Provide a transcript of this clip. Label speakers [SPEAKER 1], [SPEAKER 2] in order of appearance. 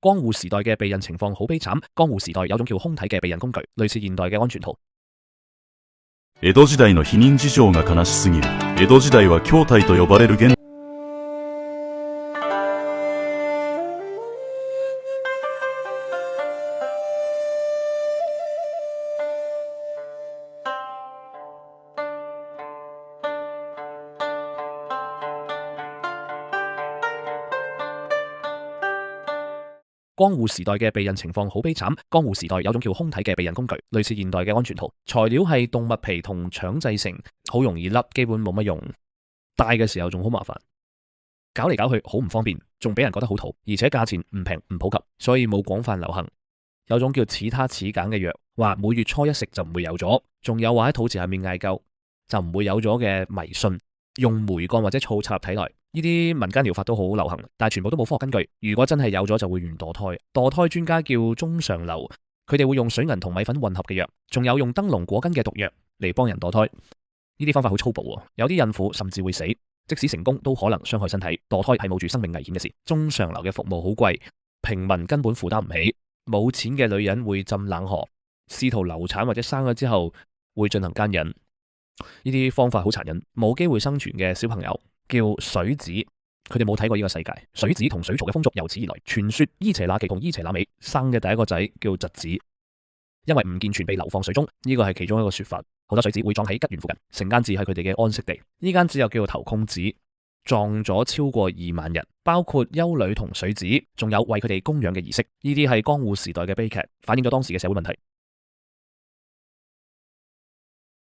[SPEAKER 1] 江戶時代嘅避孕情況好悲慘，江戶時代有種叫空體嘅避孕工具，類似現代嘅安全套。
[SPEAKER 2] 江戸時代の避妊事情が悲しすぎる。江戸時代は筐体と呼ばれる現
[SPEAKER 1] 江戶時代嘅避孕情況好悲慘，江戶時代有種叫空體嘅避孕工具，類似現代嘅安全套，材料係動物皮同腸製成，好容易甩，基本冇乜用，戴嘅時候仲好麻煩，搞嚟搞去好唔方便，仲俾人覺得好土，而且價錢唔平唔普及，所以冇廣泛流行。有種叫似他似鹼嘅藥，話每月初一食就唔會有咗，仲有話喺肚臍下面嗌救就唔會有咗嘅迷信，用梅幹或者醋插入體內，呢啲民間療法都好流行，但係全部都冇科學根據。如果真係有咗就會原墮胎。墮胎專家叫中上流，佢哋會用水銀同米粉混合嘅藥，仲有用燈籠果根嘅毒藥嚟幫人墮胎。呢啲方法好粗暴喎，有啲孕婦甚至會死，即使成功都可能傷害身體。墮胎係冒住生命危險嘅事。中上流嘅服務好貴，平民根本負擔唔起。冇錢嘅女人會浸冷河，試圖流產或者生咗之後會進行奸淫。呢啲方法好殘忍，冇機會生存嘅小朋友叫水子，佢哋冇睇過呢個世界。水子同水槽嘅風俗由此而來。傳說伊邪那岐同伊邪那美生嘅第一個仔叫侄子，因為唔健全被流放水中，呢個係其中一個說法。好多水子會葬喺吉原附近，成間寺係佢哋嘅安息地。呢間寺又叫做頭空寺，葬咗超過2萬人，包括幽女同水子，仲有為佢哋供養嘅儀式。呢啲係江戶時代嘅悲劇，反映咗當時嘅社會問題。